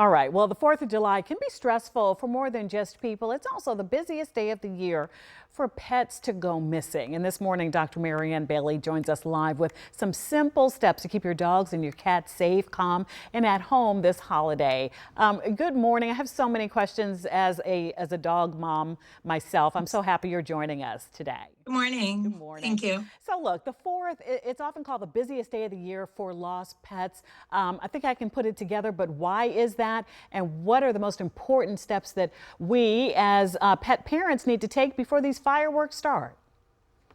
All right. Well, the 4th of July can be stressful for more than just people. It's also the busiest day of the year for pets to go missing. And this morning, Dr. Marianne Bailey joins us live with some simple steps to keep your dogs and your cats safe, calm, and at home this holiday. Good morning. I have so many questions as a dog mom myself. I'm so happy you're joining us today. Good morning. Good morning. Thank you. So look, the 4th, it's often called the busiest day of the year for lost pets. I think I can put it together, but why is that? And what are the most important steps that we as pet parents need to take before these fireworks start?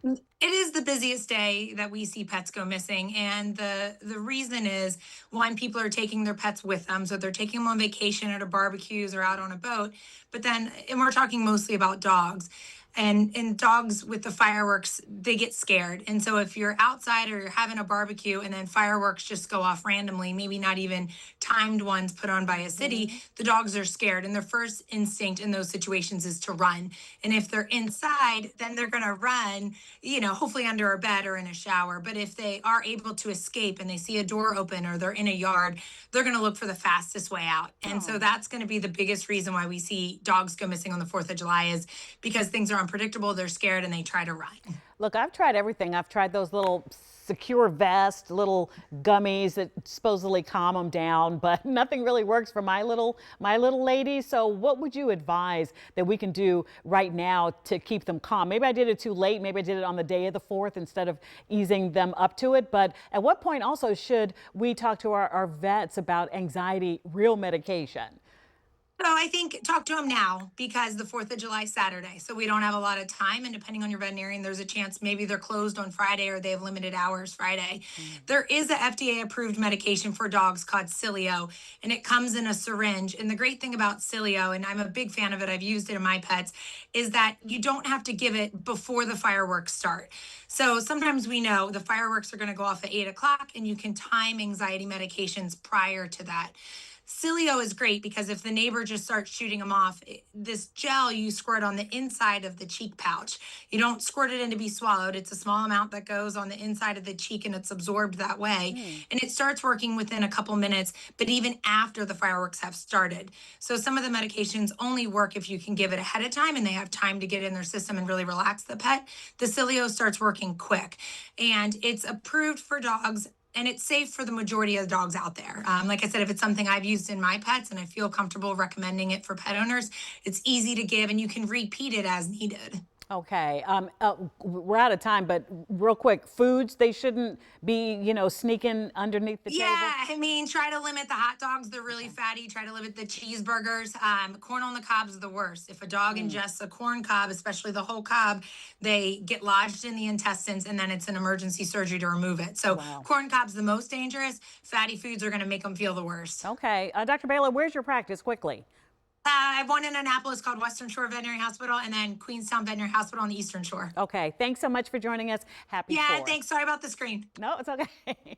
It is the busiest day that we see pets go missing. And the reason is one, people are taking their pets with them. So they're taking them on vacation at a barbecues or out on a boat. But then, and we're talking mostly about dogs. And dogs with the fireworks, they get scared. And so if you're outside or you're having a barbecue and then fireworks just go off randomly, maybe not even timed ones put on by a city, the dogs are scared. And their first instinct in those situations is to run. And if they're inside, then they're going to run, hopefully under a bed or in a shower. But if they are able to escape and they see a door open or they're in a yard, they're going to look for the fastest way out. And so that's going to be the biggest reason why we see dogs go missing on the 4th of July is because things are unpredictable, they're scared, and they try to run. Look, I've tried everything. I've tried those little secure vest, little gummies that supposedly calm them down, but nothing really works for my little lady. So what would you advise that we can do right now to keep them calm? Maybe I did it too late. Maybe I did it on the day of the 4th instead of easing them up to it. But at what point also should we talk to our vets about anxiety, real medication? So I think talk to them now because the 4th of July is Saturday. So we don't have a lot of time. And depending on your veterinarian, there's a chance maybe they're closed on Friday or they have limited hours Friday. There is a FDA approved medication for dogs called Cilio, and it comes in a syringe. And the great thing about Cilio, and I'm a big fan of it, I've used it in my pets, is that you don't have to give it before the fireworks start. So sometimes we know the fireworks are going to go off at 8 o'clock and you can time anxiety medications prior to that. Cilio is great because if the neighbor just starts shooting them off, this gel you squirt on the inside of the cheek pouch. You don't squirt it in to be swallowed. It's a small amount that goes on the inside of the cheek and it's absorbed that way. And it starts working within a couple minutes, but even after the fireworks have started. So some of the medications only work if you can give it ahead of time and they have time to get in their system and really relax the pet. The Cilio starts working quick and it's approved for dogs and it's safe for the majority of the dogs out there. Like I said, if it's something I've used in my pets and I feel comfortable recommending it for pet owners, it's easy to give and you can repeat it as needed. Okay, we're out of time, but real quick, foods, they shouldn't be, sneaking underneath the table? Yeah, I mean, try to limit the hot dogs. They're really fatty. Try to limit the cheeseburgers. Corn on the cob is the worst. If a dog ingests a corn cob, especially the whole cob, they get lodged in the intestines and then it's an emergency surgery to remove it. So Wow. corn cob's the most dangerous. Fatty foods are going to make them feel the worst. Okay, Dr. Baylor, where's your practice quickly? I have one in Annapolis called Western Shore Veterinary Hospital and then Queenstown Veterinary Hospital on the Eastern Shore. Okay, thanks so much for joining us. Happy Yeah, 4th. thanks. Sorry about the screen. No, it's okay.